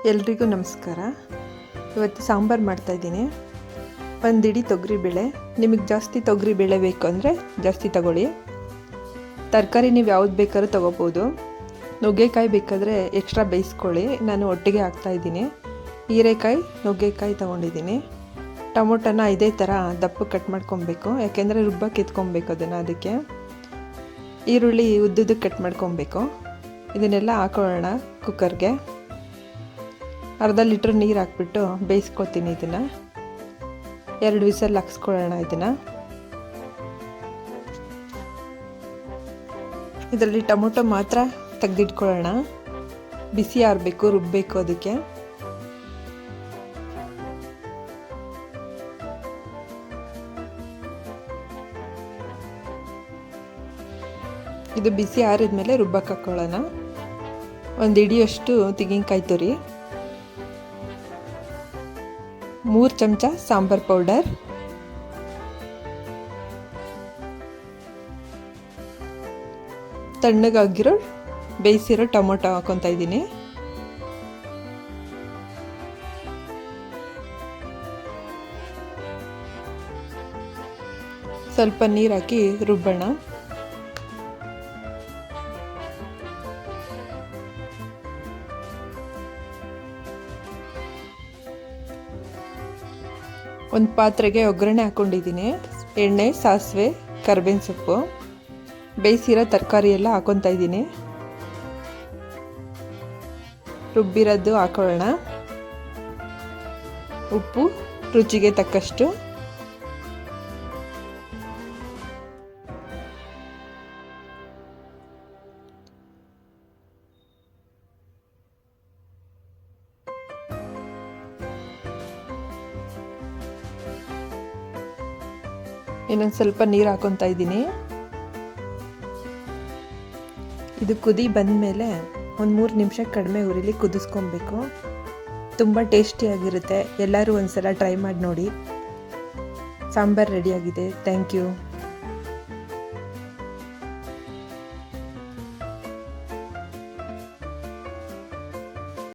ಎಲ್ರಿಗೂ ನಮಸ್ಕಾರ. ಇವತ್ತು ಸಾಂಬಾರು ಮಾಡ್ತಾಯಿದ್ದೀನಿ. ಒಂದು ಇಡೀ ತೊಗರಿಬೇಳೆ. ನಿಮಗೆ ಜಾಸ್ತಿ ತೊಗರಿಬೇಳೆ ಬೇಕು ಅಂದರೆ ಜಾಸ್ತಿ ತಗೊಳ್ಳಿ. ತರಕಾರಿ ನೀವು ಯಾವ್ದು ಬೇಕಾದ್ರೂ ತೊಗೋಬೋದು. ನುಗ್ಗೆಕಾಯಿ ಬೇಕಾದರೆ ಎಕ್ಸ್ಟ್ರಾ ಬೇಯಿಸ್ಕೊಳ್ಳಿ. ನಾನು ಒಟ್ಟಿಗೆ ಹಾಕ್ತಾಯಿದ್ದೀನಿ. ಹೀರೆಕಾಯಿ, ನುಗ್ಗೆಕಾಯಿ ತೊಗೊಂಡಿದ್ದೀನಿ. ಟೊಮೊಟೊನ ಇದೇ ಥರ ದಪ್ಪ ಕಟ್ ಮಾಡ್ಕೊಬೇಕು, ಯಾಕೆಂದರೆ ರುಬ್ಬಕ್ಕೆ ಎತ್ಕೊಬೇಕು ಅದನ್ನು. ಅದಕ್ಕೆ ಈರುಳ್ಳಿ ಉದ್ದುದಕ್ಕೆ ಕಟ್ ಮಾಡ್ಕೊಬೇಕು. ಇದನ್ನೆಲ್ಲ ಹಾಕೊಳ್ಳೋಣ ಕುಕ್ಕರ್ಗೆ. ಅರ್ಧ ಲೀಟ್ರ್ ನೀರು ಹಾಕ್ಬಿಟ್ಟು ಬೇಯಿಸ್ಕೊತೀನಿ. ಇದನ್ನು 2 ವಿಸಲ್ ಹಾಕ್ಸ್ಕೊಳ್ಳೋಣ. ಇದರಲ್ಲಿ ಟೊಮೊಟೊ ಮಾತ್ರ ತೆಗೆದಿಟ್ಕೊಳ್ಳೋಣ. ಬಿಸಿ ಆರಬೇಕು, ರುಬ್ಬಬೇಕು. ಅದಕ್ಕೆ ಇದು ಬಿಸಿ ಆರಿದ್ಮೇಲೆ ರುಬ್ಬಕ್ಕೆ ಹಾಕ್ಕೊಳ್ಳೋಣ. ಒಂದು ಹಿಡಿಯಷ್ಟು ತೆಂಗಿನಕಾಯಿ ತುರಿ, 3 ಚಮಚ ಸಾಂಬಾರ್ ಪೌಡರ್, ತಣ್ಣಗಾಗಿರೋ ಬೇಯಿಸಿರೋ ಟೊಮೊಟೊ ಹಾಕೊತಾ ಇದ್ದೀನಿ. ಸ್ವಲ್ಪ ನೀರು ಹಾಕಿ ರುಬ್ಬೋಣ. ಒಂದು ಪಾತ್ರೆಗೆ ಒಗ್ಗರಣೆ ಹಾಕ್ಕೊಂಡಿದ್ದೀನಿ. ಎಣ್ಣೆ, ಸಾಸಿವೆ, ಕರಿಬೇವಿನ ಸೊಪ್ಪು, ಬೇಯಿಸಿರೋ ತರಕಾರಿ ಎಲ್ಲ ಹಾಕೊತಾ ಇದ್ದೀನಿ. ರುಬ್ಬಿರೋದು ಹಾಕೊಳ್ಳೋಣ. ಉಪ್ಪು ರುಚಿಗೆ ತಕ್ಕಷ್ಟು. ಇನ್ನೊಂದು ಸ್ವಲ್ಪ ನೀರು ಹಾಕೊತಾ ಇದ್ದೀನಿ. ಇದು ಕುದಿ ಬಂದಮೇಲೆ ಒಂದು 3 ನಿಮಿಷ ಕಡಿಮೆ ಉರಿಲಿ ಕುದಿಸ್ಕೊಬೇಕು. ತುಂಬ ಟೇಸ್ಟಿಯಾಗಿರುತ್ತೆ. ಎಲ್ಲರೂ ಒಂದು ಸಲ ಟ್ರೈ ಮಾಡಿ ನೋಡಿ. ಸಾಂಬಾರು ರೆಡಿಯಾಗಿದೆ. Thank you.